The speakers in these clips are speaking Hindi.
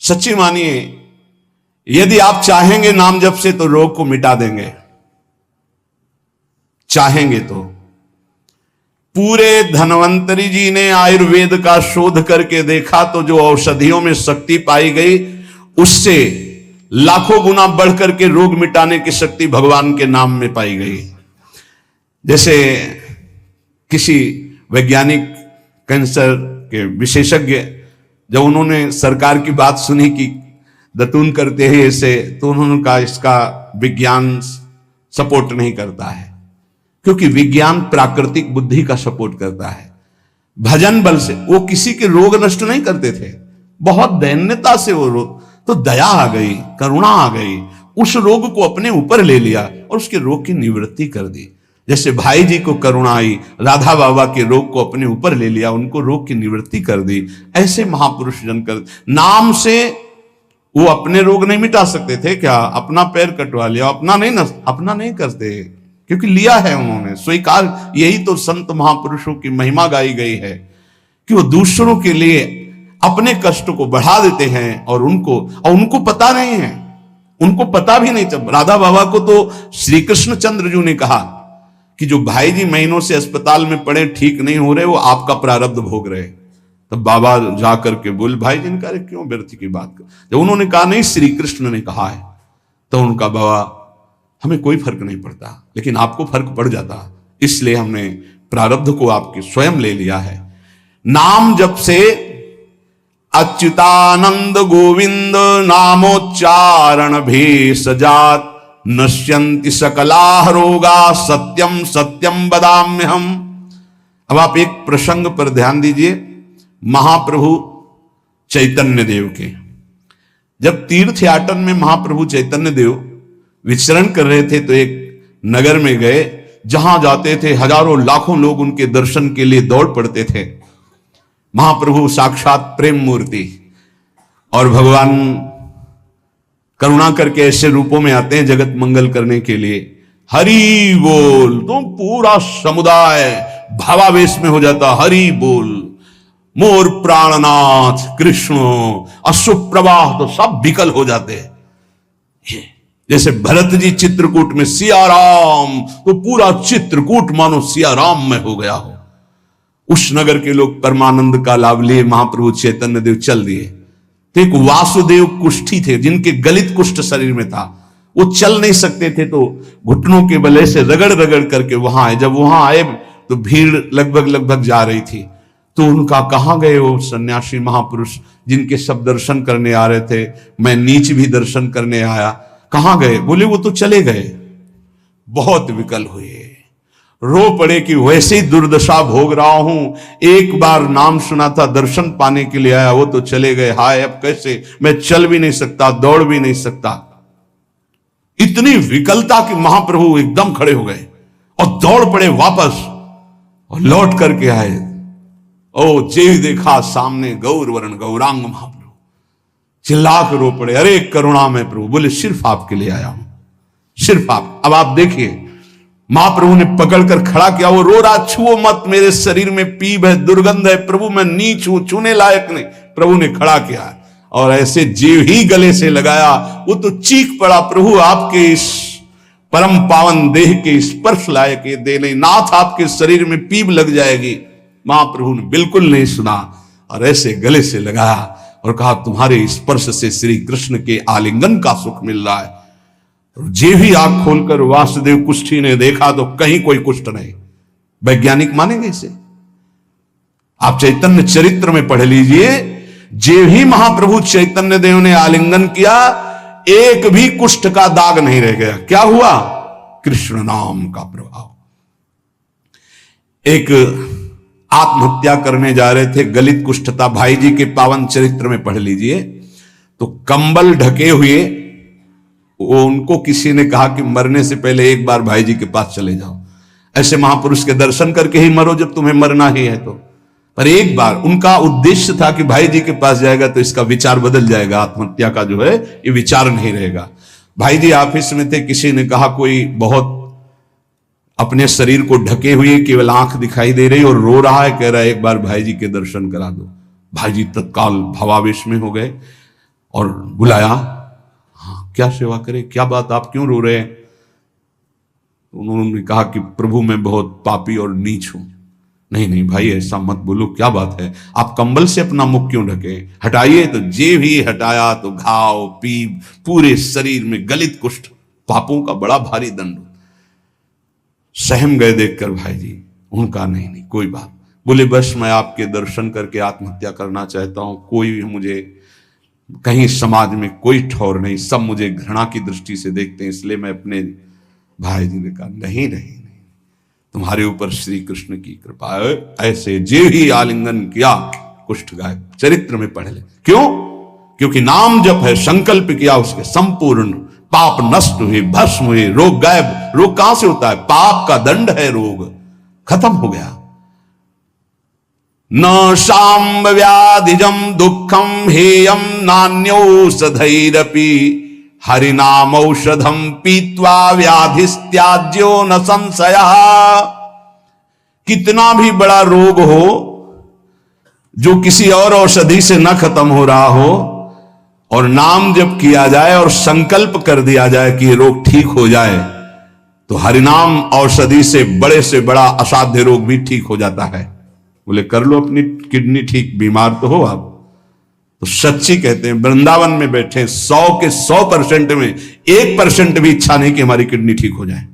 सच्ची मानिए, यदि आप चाहेंगे नाम जप से तो रोग को मिटा देंगे, चाहेंगे तो। पूरे धन्वंतरी जी ने आयुर्वेद का शोध करके देखा तो जो औषधियों में शक्ति पाई गई उससे लाखों गुना बढ़ करके रोग मिटाने की शक्ति भगवान के नाम में पाई गई। जैसे किसी वैज्ञानिक कैंसर के विशेषज्ञ जब उन्होंने सरकार की बात सुनी कि दतून करते हैं ऐसे, तो उन्होंने कहा इसका विज्ञान सपोर्ट नहीं करता है, क्योंकि विज्ञान प्राकृतिक बुद्धि का सपोर्ट करता है। भजन बल से वो किसी के रोग नष्ट नहीं करते थे, बहुत दैन्यता से वो रोग, तो दया आ गई, करुणा आ गई, उस रोग को अपने ऊपर ले लिया और उसके रोग की निवृत्ति कर दी। जैसे भाई जी को करुणा आई, राधा बाबा के रोग को अपने ऊपर ले लिया, उनको रोग की निवृत्ति कर दी। ऐसे महापुरुष जन कर नाम से वो अपने रोग नहीं मिटा सकते थे क्या? अपना पैर कटवा लिया, अपना नहीं करते, क्योंकि लिया है उन्होंने स्वीकार। यही तो संत महापुरुषों की महिमा गाई गई है कि वो दूसरों के लिए अपने कष्ट को बढ़ा देते हैं और उनको पता नहीं है, उनको पता भी नहीं चल। राधा बाबा को तो श्री कृष्ण चंद्र जी ने कहा कि जो भाई जी महीनों से अस्पताल में पड़े, ठीक नहीं हो रहे, वो आपका प्रारब्ध भोग रहे। तब बाबा जाकर के बोले भाई जी ने कहा क्यों व्यर्थ की बात कर। जब उन्होंने कहा नहीं श्री कृष्ण ने कहा है, तो उनका बाबा हमें कोई फर्क नहीं पड़ता, लेकिन आपको फर्क पड़ जाता, इसलिए हमने प्रारब्ध को आपके स्वयं ले लिया है। नाम जप से अच्युतानंद गोविंद नामोच्चारण भेषजात नश्यन्ति सकला रोगा सत्यम सत्यम वदाम्यहम्। अब आप एक प्रसंग पर ध्यान दीजिए, महाप्रभु चैतन्य देव के जब तीर्थ याटन में महाप्रभु चैतन्य देव विचरण कर रहे थे तो एक नगर में गए, जहां जाते थे हजारों लाखों लोग उनके दर्शन के लिए दौड़ पड़ते थे। महाप्रभु साक्षात प्रेम मूर्ति, और भगवान करुणा करके ऐसे रूपों में आते हैं जगत मंगल करने के लिए। हरि बोल, तो पूरा समुदाय भावावेश में हो जाता, हरि बोल, मोर प्राणनाथ कृष्ण, अश्रु प्रवाह, तो सब विकल हो जाते हैं। जैसे भरत जी चित्रकूट में सिया राम, तो पूरा चित्रकूट मानो सिया राम में हो गया हो। उस नगर के लोग परमानंद का लाभ लिए, महाप्रभु चैतन्य देव चल दिए। तो एक वासुदेव कुष्ठी थे जिनके गलित कुष्ठ शरीर में था, वो चल नहीं सकते थे, तो घुटनों के बले से रगड़ रगड़ करके वहां आए। जब वहां आए तो भीड़ लगभग जा रही थी, तो उनका कहां गए वो सन्यासी महापुरुष जिनके सब दर्शन करने आ रहे थे, मैं नीच भी दर्शन करने आया, कहां गए? बोले वो तो चले गए। बहुत विकल हुए, रो पड़े कि वैसे ही दुर्दशा भोग रहा हूं, एक बार नाम सुना था, दर्शन पाने के लिए आया, वो तो चले गए, हाय अब कैसे, मैं चल भी नहीं सकता, दौड़ भी नहीं सकता। इतनी विकलता कि महाप्रभु एकदम खड़े हो गए और दौड़ पड़े वापस और लौट करके आए। ओ जे देखा सामने गौर वर्ण गौरांग महाप्रभु, चिल्ला कर रो पड़े, अरे करुणा में प्रभु। बोले सिर्फ आपके लिए आया हूं, सिर्फ आप। अब आप देखिए, महाप्रभु ने पकड़कर खड़ा किया, वो रो रहा, छुओ मत, मेरे शरीर में पीप है, दुर्गंध है, प्रभु मैं नीच हूं, छूने लायक नहीं। प्रभु ने खड़ा किया और ऐसे जीव ही गले से लगाया, वो तो चीख पड़ा, प्रभु आपके इस परम पावन देह के स्पर्श लायक ये दे नहीं, नाथ आपके शरीर में पीप लग जाएगी। महाप्रभु ने बिल्कुल नहीं सुना और ऐसे गले से लगाया और कहा तुम्हारे स्पर्श से श्री कृष्ण के आलिंगन का सुख मिल रहा है। जे भी आंख खोलकर वासुदेव कुष्ठी ने देखा तो कहीं कोई कुष्ठ नहीं। वैज्ञानिक मानेंगे इसे? आप चैतन्य चरित्र में पढ़ लीजिए, जे भी महाप्रभु चैतन्य देव ने आलिंगन किया, एक भी कुष्ठ का दाग नहीं रह गया। क्या हुआ? कृष्ण नाम का प्रभाव। एक आत्महत्या करने जा रहे थे, गलित कुष्ठ था, भाई जी के पावन चरित्र में पढ़ लीजिए, तो कंबल ढके हुए वो उनको किसी ने कहा कि मरने से पहले एक बार भाई जी के पास चले जाओ, ऐसे महापुरुष के दर्शन करके ही मरो जब तुम्हें मरना ही है तो। पर एक बार उनका उद्देश्य था कि भाई जी के पास जाएगा तो इसका विचार बदल जाएगा, आत्महत्या का जो है ये विचार नहीं रहेगा। भाई जी ऑफिस में थे, किसी ने कहा कोई बहुत अपने शरीर को ढके हुए केवल आंख दिखाई दे रही और रो रहा है, कह रहा है एक बार भाई जी के दर्शन करा दो। भाई जी तत्काल भावावेश में हो गए और बुलाया, हाँ क्या सेवा करे, क्या बात, आप क्यों रो रहे हैं? उन्होंने कहा कि प्रभु मैं बहुत पापी और नीच हूं। नहीं नहीं भाई ऐसा मत बोलो, क्या बात है, आप कंबल से अपना मुख क्यों ढके, हटाइए। तो जे भी हटाया तो घाव पीप पूरे शरीर में, गलित कुष्ठ, पापों का बड़ा भारी दंड। सहम गए देखकर भाई जी। उनका नहीं नहीं कोई बात। बोले बस मैं आपके दर्शन करके आत्महत्या करना चाहता हूं, कोई भी मुझे कहीं समाज में कोई ठौर नहीं, सब मुझे घृणा की दृष्टि से देखते हैं, इसलिए मैं अपने। भाई जी ने कहा नहीं नहीं, तुम्हारे ऊपर श्री कृष्ण की कृपा है, ऐसे जे ही आलिंगन किया कुष्ठ गायब। चरित्र में पढ़ ले। क्यों? क्योंकि नाम जप है, संकल्प किया, उसके संपूर्ण पाप नष्ट हुए, भस्म हुए, रोग गायब। रोग कहां से होता है? पाप का दंड है रोग, खत्म हो गया। न शाम्ब व्याधिजम दुखम हेयम नान्यौषधैरपि हरिनाम औषधम पीत्वा व्याधिस्त्याज्यो न संशयः। कितना भी बड़ा रोग हो जो किसी और औषधि से न खत्म हो रहा हो, और नाम जब किया जाए और संकल्प कर दिया जाए कि ये रोग ठीक हो जाए, तो हरिनाम औषधि से बड़ा असाध्य रोग भी ठीक हो जाता है। बोले कर लो अपनी किडनी ठीक, बीमार तो हो आप। तो सच्ची कहते हैं वृंदावन में बैठे 100 के 100% में 1% भी इच्छा नहीं कि हमारी किडनी ठीक हो जाए।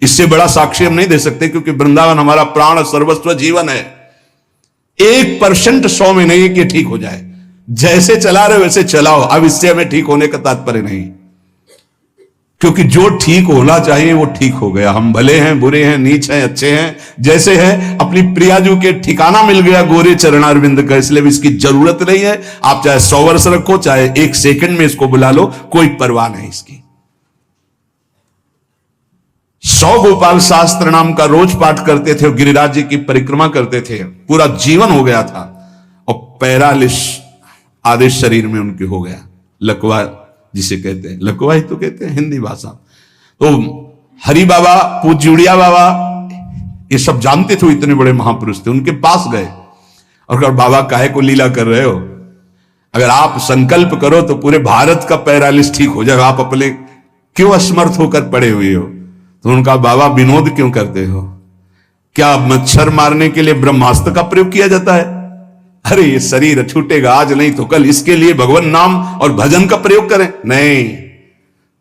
इससे बड़ा साक्षी हम नहीं दे सकते, क्योंकि वृंदावन हमारा प्राण सर्वस्व जीवन है। 1% 100 में नहीं कि ठीक हो जाए। जैसे चला रहे वैसे चलाओ, अब इससे हमें ठीक होने का तात्पर्य नहीं, क्योंकि जो ठीक होना चाहिए वो ठीक हो गया। हम भले हैं, बुरे हैं, नीच हैं, अच्छे हैं, जैसे हैं। अपनी प्रियाजू के ठिकाना मिल गया गोरे चरणारविंद का, इसलिए इसकी जरूरत नहीं है। आप चाहे 100 वर्ष रखो, चाहे 1 सेकंड में इसको बुला लो, कोई परवाह नहीं इसकी। 100 गोपाल शास्त्र नाम का रोज पाठ करते थे, गिरिराज जी की परिक्रमा करते थे, पूरा जीवन हो गया था, और पैरालिस आदेश शरीर में उनके हो गया, लकवा जिसे कहते हैं, लकवा ही तो कहते हैं हिंदी भाषा। तो हरि बाबा, पूज्य उड़िया बाबा, ये सब जानते थे, इतने बड़े महापुरुष थे। उनके पास गए और कहा बाबा काहे को लीला कर रहे हो, अगर आप संकल्प करो तो पूरे भारत का पैरालिस ठीक हो जाएगा, आप अपने क्यों असमर्थ होकर पड़े हुए हो? तो उनका बाबा विनोद क्यों करते हो? क्या मच्छर मारने के लिए ब्रह्मास्त्र का प्रयोग किया जाता है? अरे ये शरीर छूटेगा आज नहीं तो कल, इसके लिए भगवान नाम और भजन का प्रयोग करें। नहीं,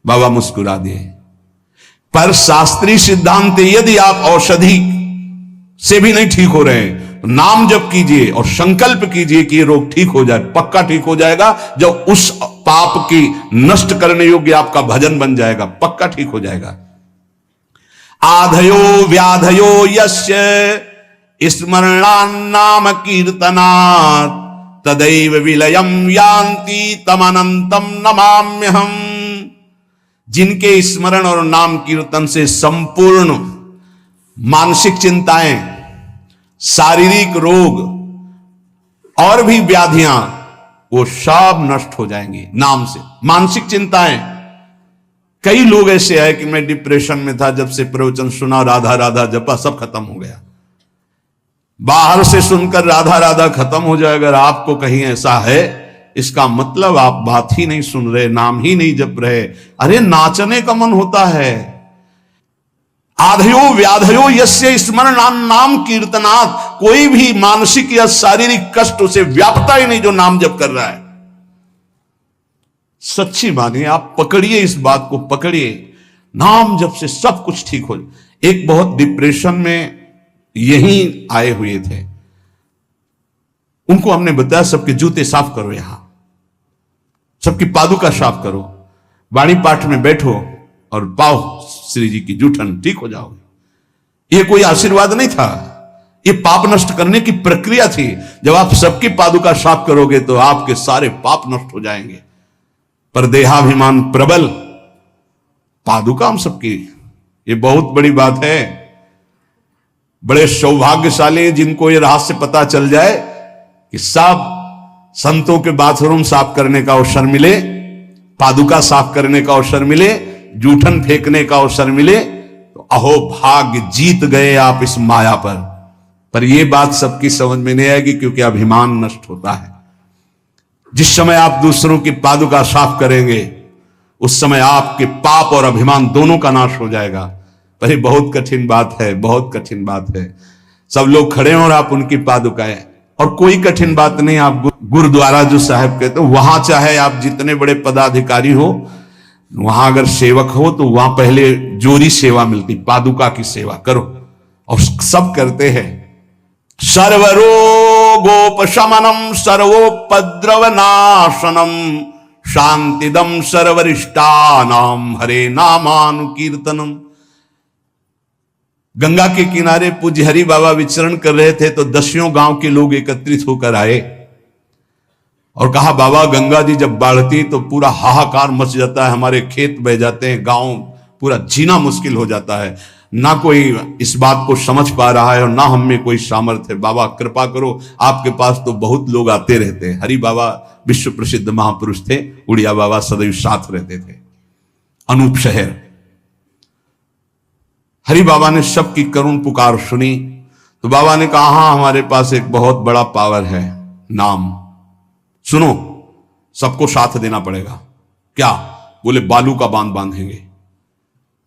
बाबा मुस्कुरा दिए। पर शास्त्रीय सिद्धांत, यदि आप औषधि से भी नहीं ठीक हो रहे हैं तो नाम जप कीजिए और संकल्प कीजिए कि ये रोग ठीक हो जाए। पक्का ठीक हो जाएगा जब उस पाप की नष्ट करने योग्य आपका भजन बन जाएगा, पक्का ठीक हो जाएगा। आधयो व्याधयो यस्य स्मरणान्नाम कीर्तनात् तदैव विलयम यान्ति तमनंतम नमाम्यहम्। जिनके स्मरण और नाम कीर्तन से संपूर्ण मानसिक चिंताएं, शारीरिक रोग और भी व्याधियां, वो सब नष्ट हो जाएंगी नाम से। मानसिक चिंताएं, कई लोग ऐसे आए कि मैं डिप्रेशन में था, जब से प्रवचन सुना, राधा राधा जपा, सब खत्म हो गया। बाहर से सुनकर राधा राधा खत्म हो जाए, अगर आपको कहीं ऐसा है, इसका मतलब आप बात ही नहीं सुन रहे, नाम ही नहीं जप रहे। अरे नाचने का मन होता है। आधयो व्याधयो यस्य स्मरणान नाम कीर्तनात्, कोई भी मानसिक या शारीरिक कष्ट उसे व्यापता ही नहीं जो नाम जप कर रहा है। सच्ची मानिए, आप पकड़िए, इस बात को पकड़िए, नाम जप से सब कुछ ठीक हो। एक बहुत डिप्रेशन में यही आए हुए थे, उनको हमने बताया सबके जूते साफ करो, यहां सबकी पादुका साफ करो, वाणी पाठ में बैठो और पाओ श्री जी की जूठन, ठीक हो जाओगे। ये कोई आशीर्वाद नहीं था, ये पाप नष्ट करने की प्रक्रिया थी। जब आप सबकी पादुका साफ करोगे तो आपके सारे पाप नष्ट हो जाएंगे। पर देहाभिमान प्रबल, पादुका हम सबकी, ये बहुत बड़ी बात है। बड़े सौभाग्यशाली जिनको ये रहस्य पता चल जाए कि सब संतों के बाथरूम साफ करने का अवसर मिले, पादुका साफ करने का अवसर मिले, जूठन फेंकने का अवसर मिले, तो अहो भाग्य, जीत गए आप इस माया पर। ये बात सबकी समझ में नहीं आएगी, क्योंकि अभिमान नष्ट होता है। जिस समय आप दूसरों की पादुका साफ करेंगे उस समय आपके पाप और अभिमान दोनों का नाश हो जाएगा। पर ये बहुत कठिन बात है, बहुत कठिन बात है। सब लोग खड़े हैं और आप उनकी पादुकाएं, और कोई कठिन बात नहीं। आप गुरुद्वारा जो साहब कहते हो वहां चाहे आप जितने बड़े पदाधिकारी हो, वहां अगर सेवक हो तो वहां पहले जोरी सेवा मिलती, पादुका की सेवा करो, और सब करते हैं। सर्वरोगोपशमनम सर्वोपद्रवनाशनम शांतिदम सर्वरिष्टानाम हरे नामानुकीर्तनम। गंगा के किनारे पूज्य हरि बाबा विचरण कर रहे थे तो 10 गांव के लोग एकत्रित होकर आए और कहा, बाबा गंगा जी जब बढ़ती तो पूरा हाहाकार मच जाता है, हमारे खेत बह जाते हैं, गांव पूरा जीना मुश्किल हो जाता है, ना कोई इस बात को समझ पा रहा है और ना हम में कोई सामर्थ्य है। बाबा कृपा करो, आपके पास तो बहुत लोग आते रहते हैं। हरि बाबा विश्व प्रसिद्ध महापुरुष थे, उड़िया बाबा सदैव साथ रहते थे। अनूप शहर हरि बाबा ने सबकी करुण पुकार सुनी तो बाबा ने कहा, हाँ हमारे पास एक बहुत बड़ा पावर है, नाम सुनो, सबको साथ देना पड़ेगा। क्या? बोले बालू का बांध बांधेंगे।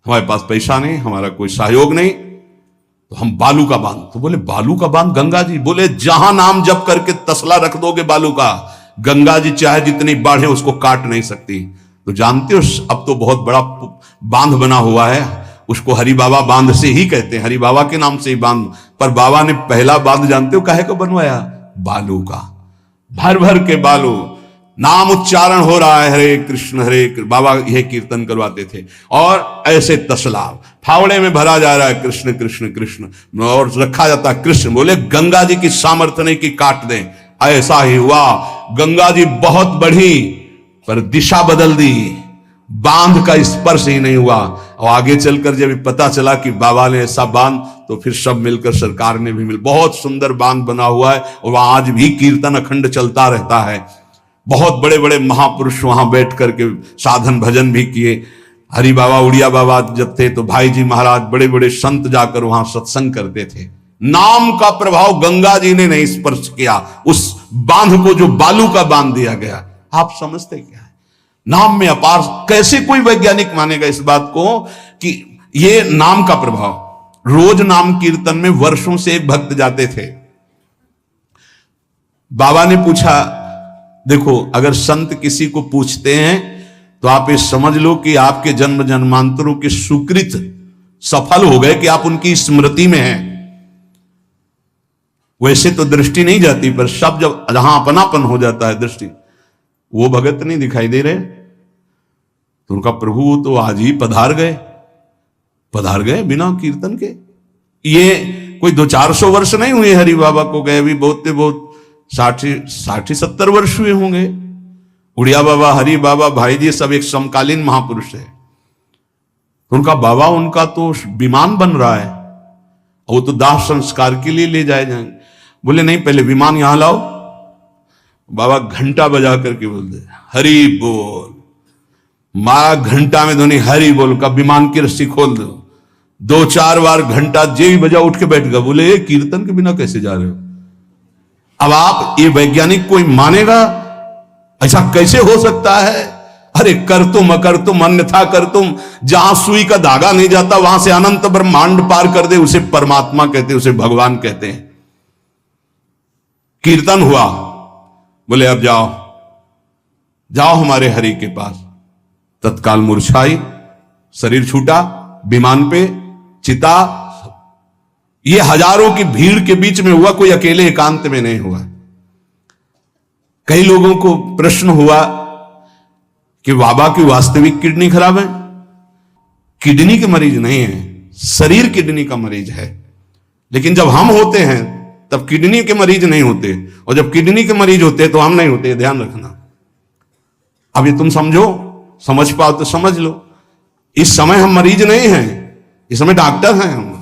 हमारे पास पैसा नहीं, हमारा कोई सहयोग नहीं, तो हम बालू का बांध। तो बोले बालू का बांध गंगा जी? बोले जहां नाम जप करके तसला रख दोगे बालू का, गंगा जी चाहे जितनी बाढ़े उसको काट नहीं सकती। तो जानते हो अब तो बहुत बड़ा बांध बना हुआ है, उसको हरि बाबा बांध से ही कहते हैं, हरि बाबा के नाम से ही बांध। पर बाबा ने पहला बांध जानते हो काहे को बनवाया? बालू का, भर भर के बालू, नाम उच्चारण हो रहा है, हरे कृष्ण हरे कृष्ण। बाबा यह कीर्तन करवाते थे और ऐसे तसला फावड़े में भरा जा रहा है, कृष्ण कृष्ण कृष्ण, और रखा जाता कृष्ण। बोले गंगा जी की सामर्थ्य नहीं कि काट दें। ऐसा ही हुआ, गंगा जी बहुत बढ़ी पर दिशा बदल दी, बांध का स्पर्श ही नहीं हुआ। और आगे चलकर जब पता चला कि बाबा ने ऐसा बांध, तो फिर सब मिलकर सरकार ने भी बहुत सुंदर बांध बना हुआ है और वहां आज भी कीर्तन अखंड चलता रहता है। बहुत बड़े बड़े महापुरुष वहां बैठ करके साधन भजन भी किए। हरि बाबा उड़िया बाबा जब थे तो भाई जी महाराज बड़े बड़े संत जाकर वहां सत्संग करते थे। नाम का प्रभाव गंगा जी ने नहीं स्पर्श किया, उस बांध को जो बालू का बांध दिया गया। आप समझते क्या है? नाम में अपार। कैसे कोई वैज्ञानिक मानेगा इस बात को कि ये नाम का प्रभाव? रोज नाम कीर्तन में वर्षों से एक भक्त जाते थे। बाबा ने पूछा, देखो अगर संत किसी को पूछते हैं तो आप ये समझ लो कि आपके जन्म जन्मांतरों के सुकृत सफल हो गए कि आप उनकी स्मृति में हैं। वैसे तो दृष्टि नहीं जाती, पर सब जब जहां अपनापन हो जाता है दृष्टि, वो भगत नहीं दिखाई दे रहे तो उनका प्रभु तो आज ही पधार गए बिना कीर्तन के। ये कोई 200-400 वर्ष नहीं हुए हरि बाबा को गए, अभी बहुत 60-70 वर्ष हुए होंगे। उड़िया बाबा, हरि बाबा, भाई जी सब एक समकालीन महापुरुष है। उनका बाबा, उनका तो विमान बन रहा है, वो तो दाह संस्कार के लिए ले जाए जाएंगे। बोले नहीं, पहले विमान यहां लाओ। बाबा घंटा बजा करके बोलते हरि बोल। मारा घंटा में ध्वनि हरि बोल का, विमान की रस्सी खोल दो। 2-4 बार घंटा जे भी बजा उठ के बैठ गया। बोले ये कीर्तन के बिना कैसे जा रहे हो? अब आप ये वैज्ञानिक कोई मानेगा? ऐसा कैसे हो सकता है? अरे कर तुम अकर तुम अन्यथा कर तुम, जहां सुई का धागा नहीं जाता वहां से अनंत ब्रह्मांड पार कर दे, उसे परमात्मा कहते, उसे भगवान कहते हैं। कीर्तन हुआ, बोले अब जाओ हमारे हरि के पास। तत्काल मूर्छाई, शरीर छूटा, विमान पे चिता। ये हजारों की भीड़ के बीच में हुआ, कोई अकेले एकांत में नहीं हुआ। कई लोगों को प्रश्न हुआ कि बाबा की वास्तविक किडनी खराब है। किडनी के मरीज नहीं है, शरीर किडनी का मरीज है। लेकिन जब हम होते हैं तब किडनी के मरीज नहीं होते, और जब किडनी के मरीज होते तो हम नहीं होते। ध्यान रखना। अब ये तुम समझ पाओ तो समझ लो। इस समय हम मरीज नहीं हैं, इस समय डॉक्टर हैं हम।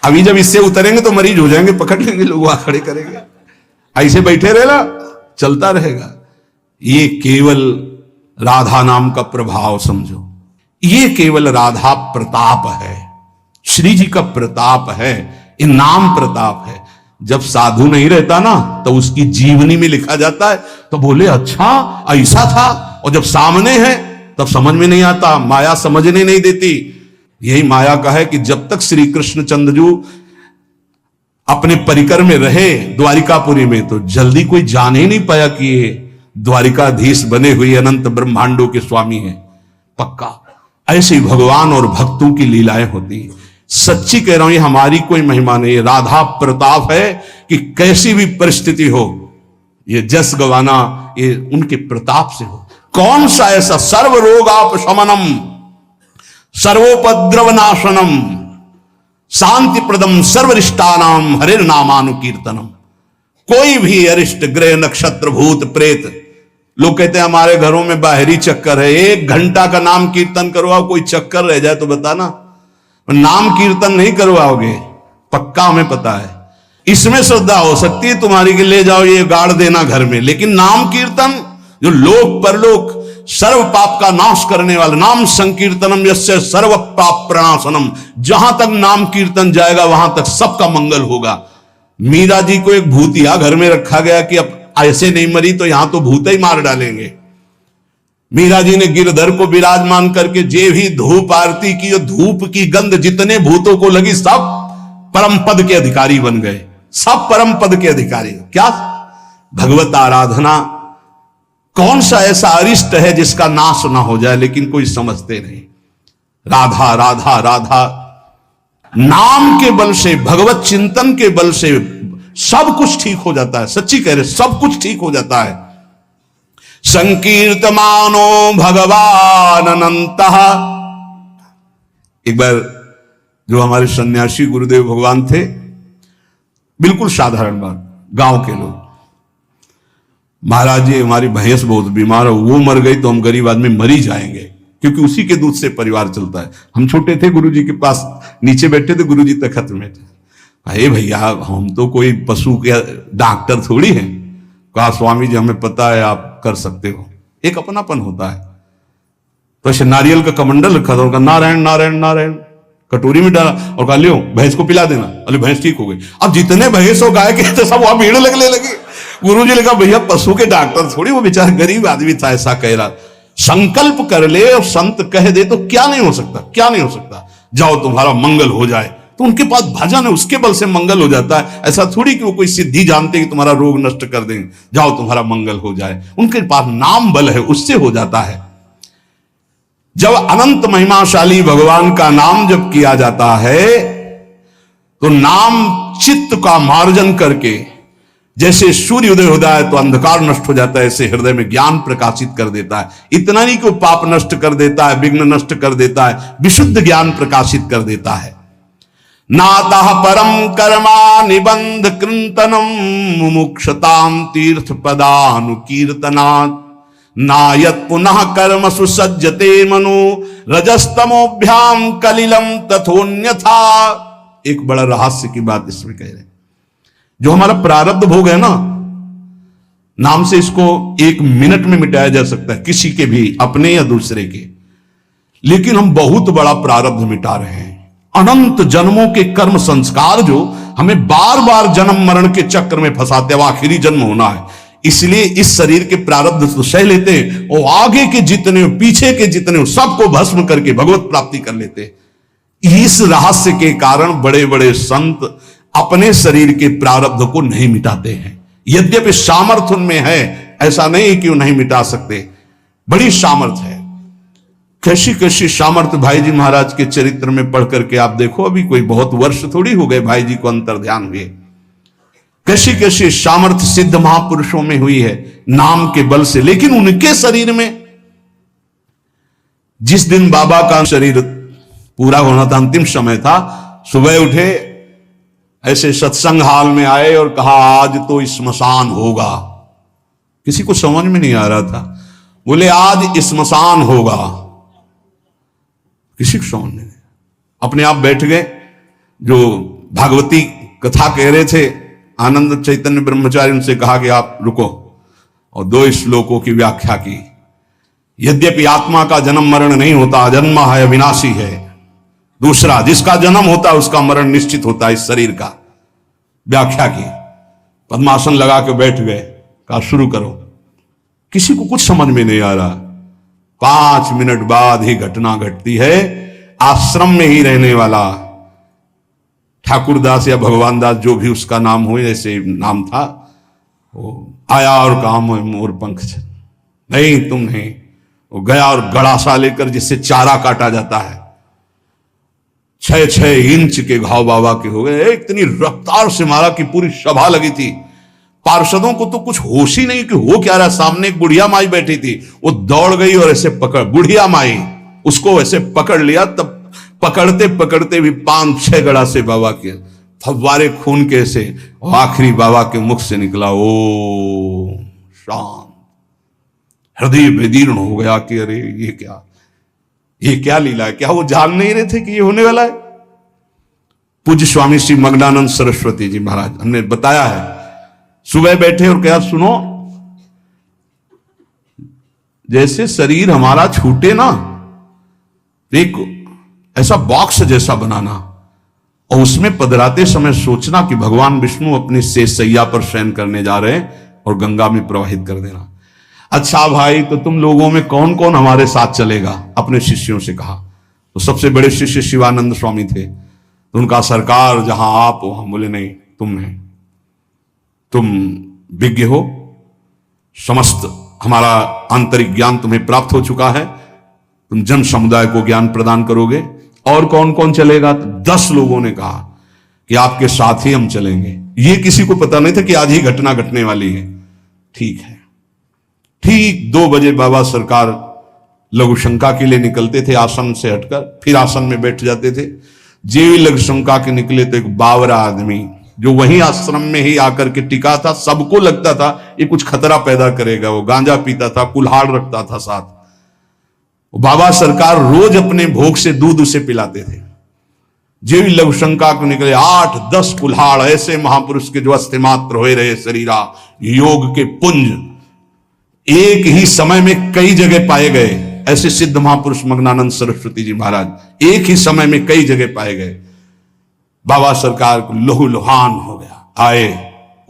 अभी जब इससे उतरेंगे तो मरीज हो जाएंगे, पकड़ लेंगे लोग, वहां खड़े करेंगे। ऐसे बैठे रहना, चलता रहेगा। ये केवल राधा नाम का प्रभाव समझो। ये केवल राधा प्रताप है, श्री जी का प्रताप है, ये नाम प्रताप है। जब साधु नहीं रहता ना तो उसकी जीवनी में लिखा जाता है, तो बोले अच्छा ऐसा था, और जब सामने है तब समझ में नहीं आता, माया समझने नहीं देती। यही माया का है कि जब तक श्री कृष्ण चंद्रजू अपने परिकर में रहे द्वारिकापुरी में, तो जल्दी कोई जान ही नहीं पाया कि ये द्वारिकाधीश बने हुए अनंत ब्रह्मांडों के स्वामी हैं। पक्का ऐसे ही भगवान और भक्तों की लीलाएं होती है। सच्ची कह रहा हूं, ये हमारी कोई महिमा नहीं, राधा प्रताप है कि कैसी भी परिस्थिति हो, ये जस गवाना ये उनके प्रताप से हो। कौन सा ऐसा सर्व रोगापशमनम सर्वोपद्रव नाशनम शांति प्रदम सर्वरिष्टानाम हरिर नामानुकीर्तनम। कोई भी अरिष्ट ग्रह नक्षत्र भूत प्रेत, लोग कहते हैं हमारे घरों में बाहरी चक्कर है, 1 घंटा का नाम कीर्तन करवाओ, कोई चक्कर रह जाए तो बताना। नाम कीर्तन नहीं करवाओगे, पक्का हमें पता है। इसमें श्रद्धा हो सकती है तुम्हारी कि ले जाओ ये गाड़ देना घर में, लेकिन नाम कीर्तन जो लोक परलोक सर्व पाप का नाश करने वाला, नाम संकीर्तनम यस्य सर्व पाप प्रणाशनम, जहां तक नाम कीर्तन जाएगा वहां तक सबका मंगल होगा। मीरा जी को एक भूतिया घर में रखा गया कि अब ऐसे नहीं मरी तो यहां तो भूत ही मार डालेंगे। मीरा जी ने गिरधर को विराजमान करके जे भी धूप आरती की, धूप की गंध जितने भूतों को लगी सब परम पद के अधिकारी बन गए, सब परम पद के अधिकारी। क्या भगवत आराधना, कौन सा ऐसा अरिष्ट है जिसका नाश ना हो जाए, लेकिन कोई समझते नहीं। राधा राधा राधा, नाम के बल से, भगवत चिंतन के बल से सब कुछ ठीक हो जाता है। सच्ची कह रहे, सब कुछ ठीक हो जाता है। संकीर्तमानो भगवान अनंतः। एक बार जो हमारे सन्यासी गुरुदेव भगवान थे, बिल्कुल साधारण बात, गांव के लोग, महाराज जी हमारी भैंस बहुत बीमार है, वो मर गई तो हम गरीब आदमी मर ही जाएंगे, क्योंकि उसी के दूध से परिवार चलता है। हम छोटे थे, गुरुजी के पास नीचे बैठे थे, गुरुजी तखत में थे। अरे भैया हम तो कोई पशु के डॉक्टर थोड़ी हैं। कहा स्वामी जी हमें पता है आप कर सकते हो। एक अपनापन होता है। तो ऐसे नारियल का कमंडल रखा था, उनका नारायण नारायण नारायण कटोरी में डाला और कहा लियो भैंस को पिला देना। अरे भैंस ठीक हो गई। अब जितने भैंस और गाय के थे सब वहां भीड़ लगने लगी। गुरु जी ने कहा भैया पशु के डॉक्टर थोड़ी, वो बेचारा गरीब आदमी था, ऐसा कह रहा। संकल्प कर ले और संत कह दे तो क्या नहीं हो सकता, क्या नहीं हो सकता। जाओ तुम्हारा मंगल हो जाए, तो उनके पास भजन है, उसके बल से मंगल हो जाता है। ऐसा थोड़ी कि वो कोई सिद्धि जानते कि तुम्हारा रोग नष्ट कर देंगे, जाओ तुम्हारा मंगल हो जाए। उनके पास नाम बल है, उससे हो जाता है। जब अनंत महिमाशाली भगवान का नाम जब किया जाता है तो नाम चित्त का मार्जन करके, जैसे सूर्य उदय होता है तो अंधकार नष्ट हो जाता है, ऐसे हृदय में ज्ञान प्रकाशित कर देता है। इतना नहीं कि वो पाप नष्ट कर देता है, विघ्न नष्ट कर देता है, विशुद्ध ज्ञान प्रकाशित कर देता है। नातः परम कर्मा निबंध कृंतनम मुमुक्षताम तीर्थ पदानुकीर्तनात् नायत पुनः कर्म सुसज्जते मनु रजस्तमोभ्याम कलिलम तथोन्यथा। एक बड़ा रहस्य की बात इसमें कह रहे हैं। जो हमारा प्रारब्ध भोग है ना, नाम से इसको 1 मिनट में मिटाया जा सकता है, किसी के भी, अपने या दूसरे के। लेकिन हम बहुत बड़ा प्रारब्ध मिटा रहे हैं। अनंत जन्मों के कर्म संस्कार जो हमें बार बार जन्म मरण के चक्र में फंसाते, अब आखिरी जन्म होना है, इसलिए इस शरीर के प्रारब्ध तो सह लेते हैं और आगे के जितने पीछे के जितने सबको भस्म करके भगवत प्राप्ति कर लेते हैं। इस रहस्य के कारण बड़े बड़े संत अपने शरीर के प्रारब्ध को नहीं मिटाते हैं। यद्यपि सामर्थ्य उनमें है, ऐसा नहीं कि वो नहीं मिटा सकते, बड़ी सामर्थ्य है। कैसी कैसी सामर्थ्य भाई जी महाराज के चरित्र में पढ़ करके आप देखो, अभी कोई बहुत वर्ष थोड़ी हो गए भाई जी को अंतर ध्यान हुए। कैसी कैसी सामर्थ्य सिद्ध महापुरुषों में हुई है नाम के बल से। लेकिन उनके शरीर में, जिस दिन बाबा का शरीर पूरा होना था, अंतिम समय था, सुबह उठे, ऐसे सत्संग हाल में आए और कहा आज तो स्मशान होगा। किसी को समझ में नहीं आ रहा था, बोले आज स्मशान होगा। किसी को समझ नहीं, अपने आप बैठ गए। जो भागवती कथा कह रहे थे आनंद चैतन्य ब्रह्मचारी, उनसे कहा कि आप रुको, और 2 श्लोकों की व्याख्या की। यद्यपि आत्मा का जन्म मरण नहीं होता, अजन्मा है, अविनाशी है। दूसरा, जिसका जन्म होता है उसका मरण निश्चित होता है इस शरीर का। व्याख्या की, पद्मासन लगा के बैठ गए, कहा शुरू करो। किसी को कुछ समझ में नहीं आ रहा। 5 मिनट बाद ही घटना घटती है। आश्रम में ही रहने वाला ठाकुरदास या भगवान दास, जो भी उसका नाम हो, ऐसे नाम था, वो आया और कहा मोर पंख नहीं, तुम नहीं। वो गया और गड़ासा लेकर, जिससे चारा काटा जाता है, 6-6 इंच के घाव बाबा के हो गए। इतनी रफ्तार से मारा कि पूरी सभा लगी थी। पार्षदों को तो कुछ होश ही नहीं कि हो क्या रहा। सामने एक बुढ़िया माई बैठी थी, वो दौड़ गई और ऐसे पकड़, बुढ़िया माई उसको ऐसे पकड़ लिया। तब पकड़ते पकड़ते भी 5-6 गड़ा से बाबा के फव्वारे खून के से, और आखिरी बाबा के मुख से निकला ओ शांत। हृदय विदीर्ण हो गया कि अरे ये क्या लीला है। क्या वो जान नहीं रहे थे कि ये होने वाला है? पूज्य स्वामी श्री मग्नानंद सरस्वती जी महाराज, हमने बताया है, सुबह बैठे और कहा सुनो, जैसे शरीर हमारा छूटे ना, एक ऐसा बॉक्स जैसा बनाना, और उसमें पधराते समय सोचना कि भगवान विष्णु अपने शेष सैया पर शयन करने जा रहे हैं, और गंगा में प्रवाहित कर देना। अच्छा भाई, तो तुम लोगों में कौन कौन हमारे साथ चलेगा? अपने शिष्यों से कहा। तो सबसे बड़े शिष्य शिवानंद स्वामी थे। तो उनका सरकार जहां आप वहां, बोले नहीं, तुम नहीं, तुम विज्ञ हो, समस्त हमारा आंतरिक ज्ञान तुम्हें प्राप्त हो चुका है, तुम जन समुदाय को ज्ञान प्रदान करोगे। और कौन कौन चलेगा? तो 10 लोगों ने कहा कि आपके साथ ही हम चलेंगे। ये किसी को पता नहीं था कि आज ही घटना घटने वाली है। ठीक है। ठीक 2 बजे बाबा सरकार लघु शंका के लिए निकलते थे, आसन से हटकर, फिर आसन में बैठ जाते थे। जे लघु शंका के निकले तो एक बावरा आदमी, जो वहीं आश्रम में ही आकर के टिका था, सबको लगता था ये कुछ खतरा पैदा करेगा। वो गांजा पीता था, कुल्हाड़ रखता था साथ। बाबा सरकार रोज अपने भोग से दूध उसे पिलाते थे। जेवी लघु शंका को निकले 8-10 कुल्हाड़, ऐसे महापुरुष के जो अस्थिमात्र होए रहे शरीरा, योग के पुंज एक ही समय में कई जगह पाए गए। ऐसे सिद्ध महापुरुष मग्नानंद सरस्वती जी महाराज एक ही समय में कई जगह पाए गए। बाबा सरकार को लहू लुहान हो गया। आए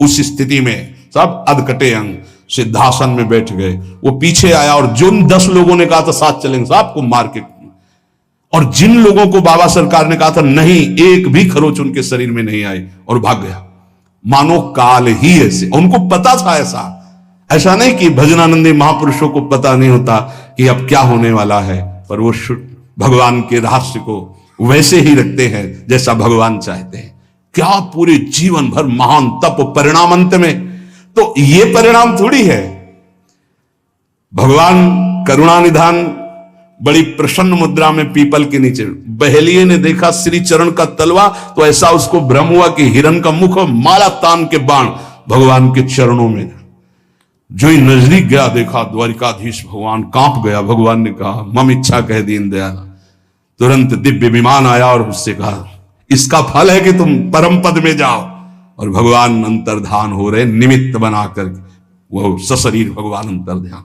उस स्थिति में सब अधकटे अंग सिद्धासन में बैठ गए। वो पीछे आया और जिन 10 लोगों ने कहा था साथ चलेंगे, सबको मार के, और जिन लोगों को बाबा सरकार ने कहा था नहीं, एक भी खरोच उनके शरीर में नहीं आई, और भाग गया। मानो काल ही ऐसे, उनको पता था। ऐसा नहीं कि भजनानंदी महापुरुषों को पता नहीं होता कि अब क्या होने वाला है, पर वो भगवान के रहस्य को वैसे ही रखते हैं जैसा भगवान चाहते हैं। क्या पूरे जीवन भर महान तप, परिणाम अंत में तो ये परिणाम थोड़ी है। भगवान करुणा निधान बड़ी प्रसन्न मुद्रा में पीपल के नीचे, बहेलिये ने देखा श्री चरण का तलवा, तो ऐसा उसको भ्रम हुआ कि हिरण का मुख और माला तान के बाण भगवान के चरणों में। जो ही नजदीक गया, देखा द्वारिकाधीश भगवान, कांप गया। भगवान ने कहा मम इच्छा कह दीन दयाल। तुरंत दिव्य विमान आया और उससे कहा इसका फल है कि तुम परम पद में जाओ। और भगवान अंतर्धान हो रहे, निमित्त बनाकर वो सशरीर भगवान अंतर्ध्यान।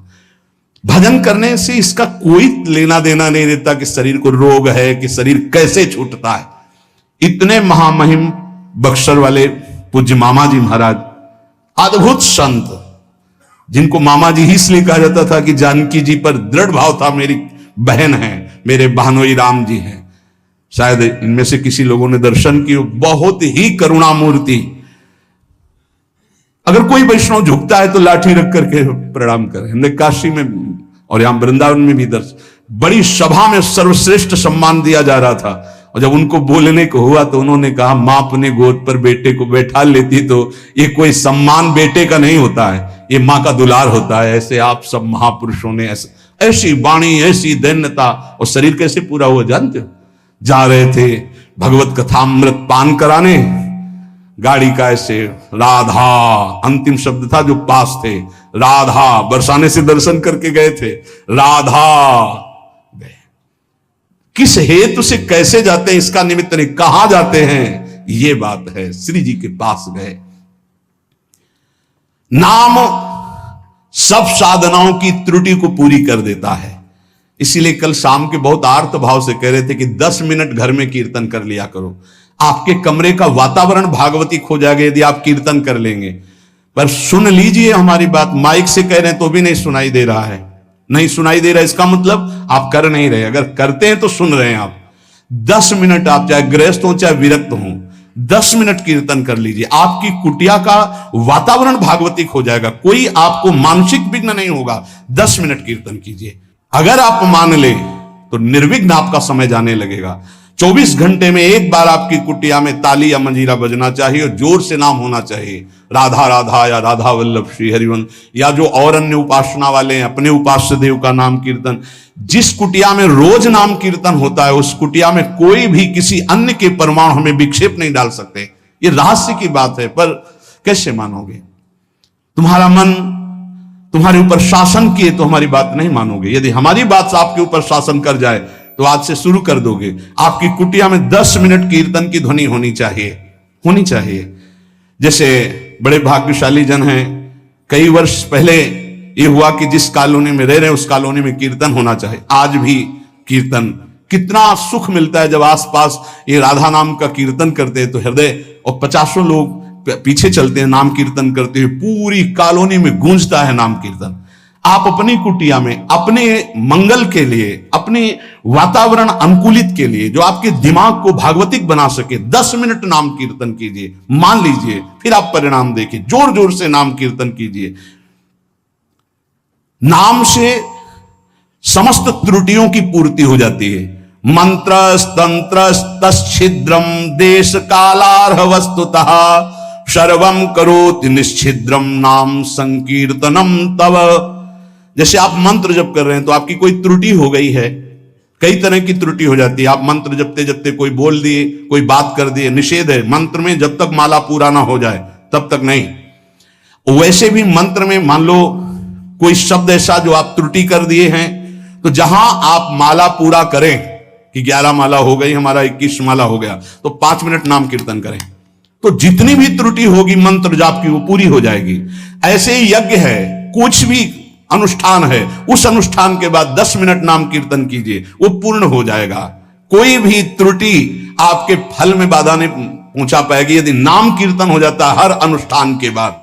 भजन करने से इसका कोई लेना देना नहीं रहता कि शरीर को रोग है, कि शरीर कैसे छूटता है। इतने महामहिम बक्सर वाले पूज्य मामा जी महाराज, अद्भुत संत, जिनको मामा जी ही इसलिए कहा जाता था कि जानकी जी पर दृढ़ भाव था, मेरी बहन है, मेरे बहनोई राम जी हैं। शायद इनमें से किसी लोगों ने दर्शन किए। बहुत ही करुणा मूर्ति। अगर कोई वैष्णव झुकता है तो लाठी रख करके प्रणाम करें। हमने काशी में और यहां वृंदावन में भी दर्शन, बड़ी सभा में सर्वश्रेष्ठ सम्मान दिया जा रहा था, और जब उनको बोलने को हुआ तो उन्होंने कहा मां अपने गोद पर बेटे को बैठा लेती तो ये कोई सम्मान बेटे का नहीं होता है, ये मां का दुलार होता है। ऐसे आप सब महापुरुषों ने ऐसी वाणी, ऐसी दैन्यता, और शरीर कैसे पूरा हुआ जानते हो? जा रहे थे भगवत कथामृत पान कराने, गाड़ी का ऐसे राधा अंतिम शब्द था जो पास थे, राधा बरसाने से दर्शन करके गए थे, राधा गए। किस हेतु से कैसे जाते हैं इसका निमित्त नहीं, कहां जाते हैं ये बात है। श्री जी के पास गए। नाम सब साधनाओं की त्रुटि को पूरी कर देता है। इसीलिए कल शाम के बहुत आर्त भाव से कह रहे थे कि 10 मिनट घर में कीर्तन कर लिया करो। आपके कमरे का वातावरण भागवतिक हो जाएगा यदि आप कीर्तन कर लेंगे। पर सुन लीजिए हमारी बात, माइक से कह रहे हैं तो भी नहीं सुनाई दे रहा है, नहीं सुनाई दे रहा है, इसका मतलब आप कर नहीं रहे। अगर करते हैं तो सुन रहे हैं आप। 10 मिनट आप चाहे गृहस्थ हो चाहे विरक्त हो, 10 मिनट कीर्तन कर लीजिए, आपकी कुटिया का वातावरण भागवतिक हो जाएगा, कोई आपको मानसिक विघ्न नहीं होगा। 10 मिनट कीर्तन कीजिए, अगर आप मान ले तो निर्विघ्न आपका समय जाने लगेगा। 24 घंटे में एक बार आपकी कुटिया में ताली या मंजीरा बजना चाहिए और जोर से नाम होना चाहिए, राधा राधा या राधा वल्लभ श्री हरिवंश, या जो और अन्य उपासना वाले हैं अपने उपास्य देव का नाम कीर्तन। जिस कुटिया में रोज नाम कीर्तन होता है उस कुटिया में कोई भी किसी अन्य के परमाणु हमें विक्षेप नहीं डाल सकते। ये रहस्य की बात है, पर कैसे मानोगे? तुम्हारा मन तुम्हारे ऊपर शासन किए तो हमारी बात नहीं मानोगे। यदि हमारी बात आपके ऊपर शासन कर जाए तो आज से शुरू कर दोगे। आपकी कुटिया में 10 मिनट कीर्तन की ध्वनि होनी चाहिए, होनी चाहिए। जैसे बड़े भाग्यशाली जन हैं, कई वर्ष पहले ये हुआ कि जिस कॉलोनी में रह रहे हैं उस कॉलोनी में कीर्तन होना चाहिए। आज भी कीर्तन, कितना सुख मिलता है जब आसपास ये राधा नाम का कीर्तन करते हैं तो हृदय, और 50 लोग पीछे चलते हैं नाम कीर्तन करते हुए, पूरी कॉलोनी में गूंजता है नाम कीर्तन। आप अपनी कुटिया में अपने मंगल के लिए, अपने वातावरण अनुकूलित के लिए, जो आपके दिमाग को भागवतिक बना सके, 10 मिनट नाम कीर्तन कीजिए, मान लीजिए, फिर आप परिणाम देखिए। जोर जोर से नाम कीर्तन कीजिए। नाम से समस्त त्रुटियों की पूर्ति हो जाती है। मंत्र तंत्र तच्छिद्रम देश कालार्ह वस्तुतः सर्वम करोति निश्छिद्रम नाम संकीर्तनम तव। जैसे आप मंत्र जप कर रहे हैं तो आपकी कोई त्रुटि हो गई है, कई तरह की त्रुटि हो जाती है। आप मंत्र जपते जपते कोई बोल दिए, कोई बात कर दिए, निषेध है मंत्र में, जब तक माला पूरा ना हो जाए तब तक नहीं। वैसे भी मंत्र में मान लो कोई शब्द ऐसा जो आप त्रुटि कर दिए हैं, तो जहां आप माला पूरा करें कि 11 माला हो गई, हमारा 21 माला हो गया, तो 5 मिनट नाम कीर्तन करें, तो जितनी भी त्रुटि होगी मंत्र जाप की वो पूरी हो जाएगी। ऐसे ही यज्ञ है, कुछ भी अनुष्ठान है, उस अनुष्ठान के बाद 10 मिनट नाम कीर्तन कीजिए, वो पूर्ण हो जाएगा। कोई भी त्रुटि आपके फल में बाधा नहीं पहुंचा पाएगी यदि नाम कीर्तन हो जाता है हर अनुष्ठान के बाद।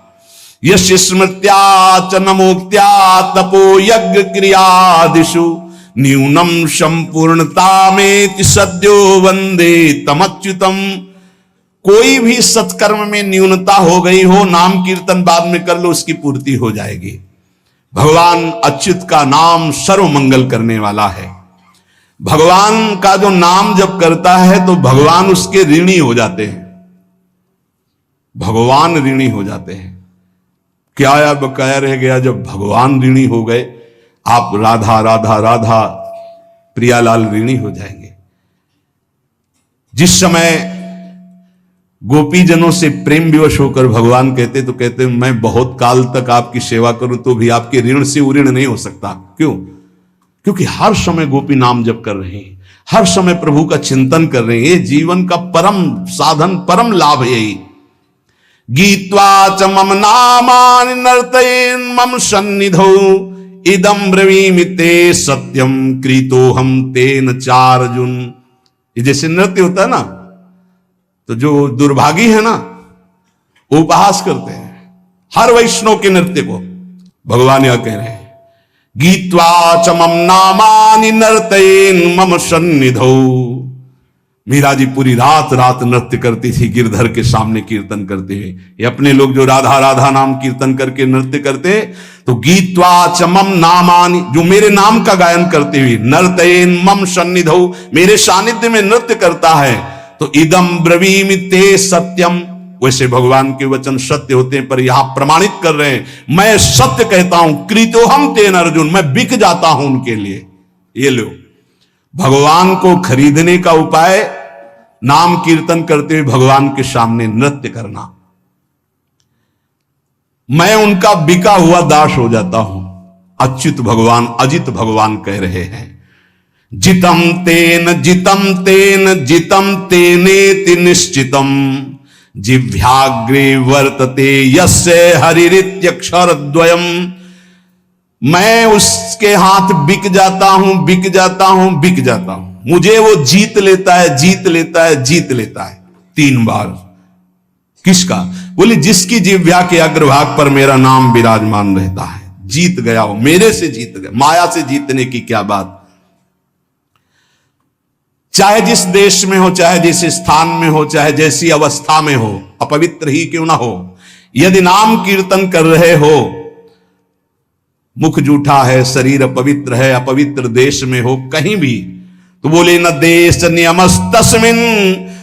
यश स्मृत्या च नमोक्त्या तपो यज्ञ क्रियादिषु न्यूनम संपूर्णता में सद्यो वंदे तमच्युतम। कोई भी सत्कर्म में न्यूनता हो गई हो, नाम कीर्तन बाद में कर लो, उसकी पूर्ति हो जाएगी। भगवान अच्युत का नाम सर्व मंगल करने वाला है। भगवान का जो नाम जब करता है तो भगवान उसके ऋणी हो जाते हैं, भगवान ऋणी हो जाते हैं। क्या या बकाया रह गया जब भगवान ऋणी हो गए? आप राधा राधा राधा प्रियालाल ऋणी हो जाएंगे। जिस समय गोपीजनों से प्रेम विवश होकर भगवान कहते तो कहते मैं बहुत काल तक आपकी सेवा करूं तो भी आपके ऋण से उऋण नहीं हो सकता। क्यों? क्योंकि हर समय गोपी नाम जप कर रहे हैं, हर समय प्रभु का चिंतन कर रहे हैं। ये जीवन का परम साधन, परम लाभ है यही। गीत्वा च मम नामानि नर्तयेन् मम सन्निधौ इदं ब्रवीमि ते सत्यम कृतोहम तेन चार्जुन। ये जैसे नृत्य होता है ना, तो जो दुर्भागी है ना वो उपहास करते हैं हर वैष्णव के नृत्य को। भगवान यह कह रहे हैं गीत्वा च मम नामानि नर्तयेन् मम सन्निधौ। मीरा जी पूरी रात रात नृत्य करती थी गिरधर के सामने कीर्तन करते हुए। ये अपने लोग जो राधा राधा नाम कीर्तन करके नृत्य करते, तो गीत्वा च मम नामानि, जो मेरे नाम का गायन करते हुए, नर्तयेन् मम सन्निधौ, मेरे सानिध्य में नृत्य करता है, तो इदम ब्रवीमि ते सत्यम। वैसे भगवान के वचन सत्य होते हैं, पर यहां प्रमाणित कर रहे हैं मैं सत्य कहता हूं, कृतोहम तेन अर्जुन, मैं बिक जाता हूं उनके लिए। ये लो, भगवान को खरीदने का उपाय नाम कीर्तन करते हुए भगवान के सामने नृत्य करना। मैं उनका बिका हुआ दास हो जाता हूं। अच्युत भगवान, अजित भगवान कह रहे हैं जितम तेन जितम तेनेति निश्चितम जिह्वाग्रे वर्तते यस्य हरिरित्यक्षरद्वयम्। मैं उसके हाथ बिक जाता हूं, बिक जाता हूं, बिक जाता हूं। मुझे वो जीत लेता है, जीत लेता है, जीत लेता है। 3 बार। किसका? बोले जिसकी जिह्वा के अग्रभाग पर मेरा नाम विराजमान रहता है। जीत गया हो, मेरे से जीत गया। माया से जीतने की क्या बात। चाहे जिस देश में हो, चाहे जिस स्थान में हो, चाहे जैसी अवस्था में हो, अपवित्र ही क्यों ना हो, यदि नाम कीर्तन कर रहे हो, मुख जूठा है, शरीर अपवित्र है, अपवित्र देश में हो, कहीं भी, तो बोले न देश नियमस्तस्मिन्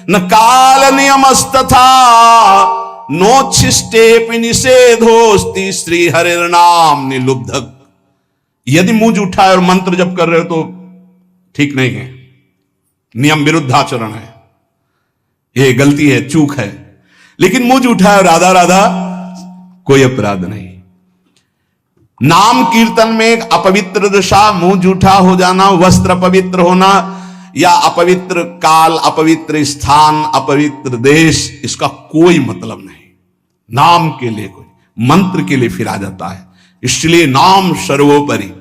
न काल नियमस्तथा नोच्छिष्टेपि निषेधोस्ति श्री हरिर् नाम निलुब्धक। यदि मुंह जूठा है और मंत्र जप कर रहे हो तो ठीक नहीं है, नियम विरुद्धाचरण है, ये गलती है, चूक है। लेकिन मुंह जूठा है और राधा राधा, कोई अपराध नहीं। नाम कीर्तन में अपवित्र दशा, मुंह जूठा हो जाना, वस्त्र अपवित्र होना, या अपवित्र काल, अपवित्र स्थान, अपवित्र देश, इसका कोई मतलब नहीं। नाम के लिए, कोई मंत्र के लिए फिर आ जाता है। इसलिए नाम सर्वोपरि।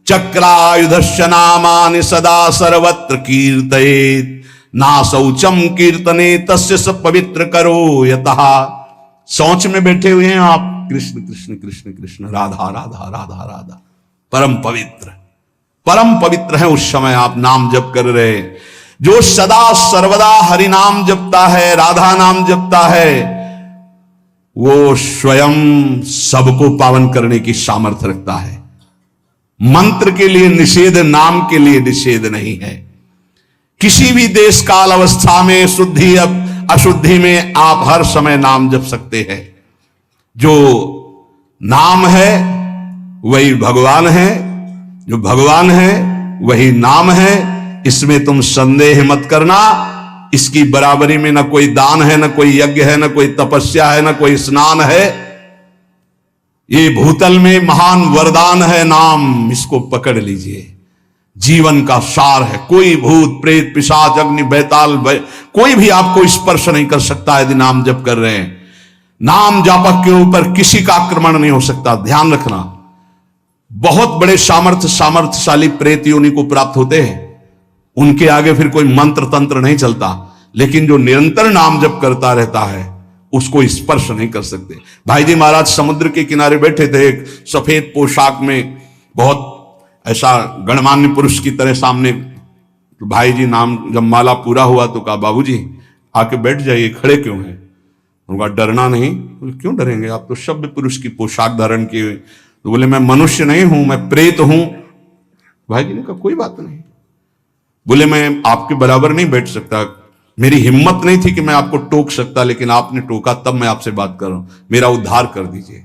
चक्रायुधस्य नामानि सदा सर्वत्र कीर्तयेत्, ना शौचम कीर्तने तस्य स पवित्र करो यतः। शौच में बैठे हुए हैं आप, कृष्ण कृष्ण कृष्ण कृष्ण, राधा राधा राधा राधा, परम पवित्र, परम पवित्र है। उस समय आप नाम जप कर रहे। जो सदा सर्वदा हरि नाम जपता है, राधा नाम जपता है, वो स्वयं सबको पावन करने की सामर्थ्य रखता है। मंत्र के लिए निषेध, नाम के लिए निषेध नहीं है। किसी भी देश काल अवस्था में, शुद्धि अशुद्धि में आप हर समय नाम जप सकते हैं। जो नाम है वही भगवान है, जो भगवान है वही नाम है। इसमें तुम संदेह मत करना। इसकी बराबरी में न कोई दान है, न कोई यज्ञ है, न कोई तपस्या है, न कोई स्नान है। ये भूतल में महान वरदान है नाम, इसको पकड़ लीजिए। जीवन का सार है। कोई भूत प्रेत पिशाच अग्नि बैताल कोई भी आपको स्पर्श नहीं कर सकता यदि नाम जप कर रहे हैं। नाम जापक के ऊपर किसी का आक्रमण नहीं हो सकता, ध्यान रखना। बहुत बड़े सामर्थ्यशाली प्रेत योनि को प्राप्त होते हैं, उनके आगे फिर कोई मंत्र तंत्र नहीं चलता। लेकिन जो निरंतर नाम जप करता रहता है उसको स्पर्श नहीं कर सकते। भाई जी महाराज समुद्र के किनारे बैठे थे, एक सफेद पोशाक में, बहुत ऐसा गणमान्य पुरुष की तरह सामने। तो भाई जी नाम जब माला पूरा हुआ तो कहा, बाबूजी आके बैठ जाइए, खड़े क्यों हैं? उनका डरना नहीं। क्यों डरेंगे, आप तो सभ्य पुरुष की पोशाक धारण किए। तो बोले मैं मनुष्य नहीं हूं, मैं प्रेत हूं। भाई जी ने कहा कोई बात नहीं। बोले मैं आपके बराबर नहीं बैठ सकता, मेरी हिम्मत नहीं थी कि मैं आपको टोक सकता, लेकिन आपने टोका तब मैं आपसे बात कर रहा हूं, मेरा उद्धार कर दीजिए।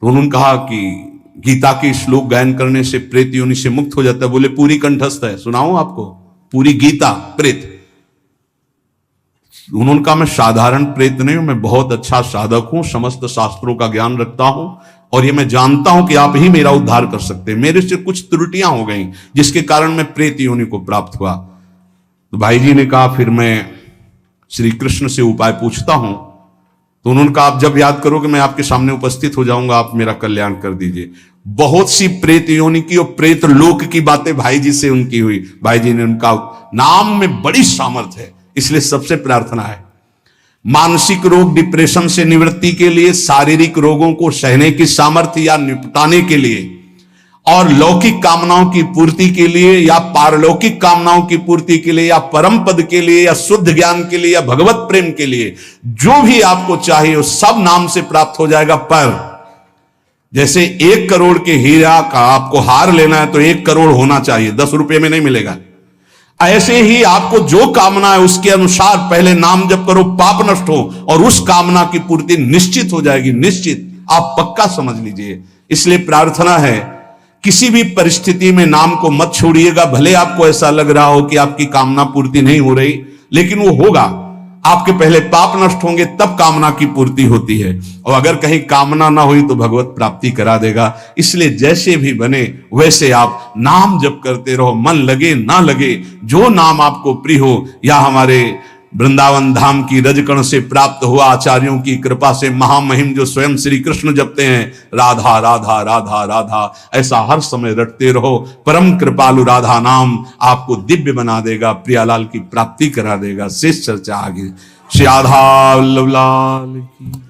तो उन्होंने कहा कि गीता के श्लोक गायन करने से प्रेत योनि से मुक्त हो जाता है। बोले पूरी कंठस्थ है, सुनाऊं आपको पूरी गीता प्रेत। उन्होंने कहा मैं साधारण प्रेत नहीं हूं, मैं बहुत अच्छा साधक हूं, समस्त शास्त्रों का ज्ञान रखता हूं, और ये मैं जानता हूं कि आप ही मेरा उद्धार कर सकते हैं। मेरे से कुछ त्रुटियां हो गई जिसके कारण मैं प्रेत योनि को प्राप्त हुआ। तो भाई जी ने कहा फिर मैं श्री कृष्ण से उपाय पूछता हूं। तो उन्होंने कहा आप जब याद करोगे मैं आपके सामने उपस्थित हो जाऊंगा, आप मेरा कल्याण कर दीजिए। बहुत सी प्रेत योनि की और प्रेत लोक की बातें भाई जी से उनकी हुई। भाई जी ने उनका नाम में बड़ी सामर्थ्य है, इसलिए सबसे प्रार्थना है मानसिक रोग डिप्रेशन से निवृत्ति के लिए, शारीरिक रोगों को सहने की सामर्थ्य या निपटाने के लिए, और लौकिक कामनाओं की पूर्ति के लिए या पारलौकिक कामनाओं की पूर्ति के लिए या परम पद के लिए या शुद्ध ज्ञान के लिए या भगवत प्रेम के लिए, जो भी आपको चाहिए वो सब नाम से प्राप्त हो जाएगा। पर जैसे 1 करोड़ के हीरा का आपको हार लेना है तो 1 करोड़ होना चाहिए, 10 रुपए में नहीं मिलेगा। ऐसे ही आपको जो कामना है उसके अनुसार पहले नाम जप करो, पाप नष्ट हो, और उस कामना की पूर्ति निश्चित हो जाएगी, निश्चित, आप पक्का समझ लीजिए। इसलिए प्रार्थना है किसी भी परिस्थिति में नाम को मत छोड़िएगा। भले आपको ऐसा लग रहा हो कि आपकी कामना पूर्ति नहीं हो रही, लेकिन वो होगा। आपके पहले पाप नष्ट होंगे तब कामना की पूर्ति होती है, और अगर कहीं कामना ना हुई तो भगवत प्राप्ति करा देगा। इसलिए जैसे भी बने वैसे आप नाम जप करते रहो, मन लगे ना लगे, जो नाम आपको प्रिय हो। या हमारे वृंदावन धाम की रजकण से प्राप्त हुआ, आचार्यों की कृपा से महामहिम जो स्वयं श्री कृष्ण जपते हैं, राधा राधा राधा राधा, ऐसा हर समय रटते रहो। परम कृपालु राधा नाम आपको दिव्य बना देगा, प्रियालाल की प्राप्ति करा देगा। शेष चर्चा आगे। श्री राधा वल्लभ लाल की।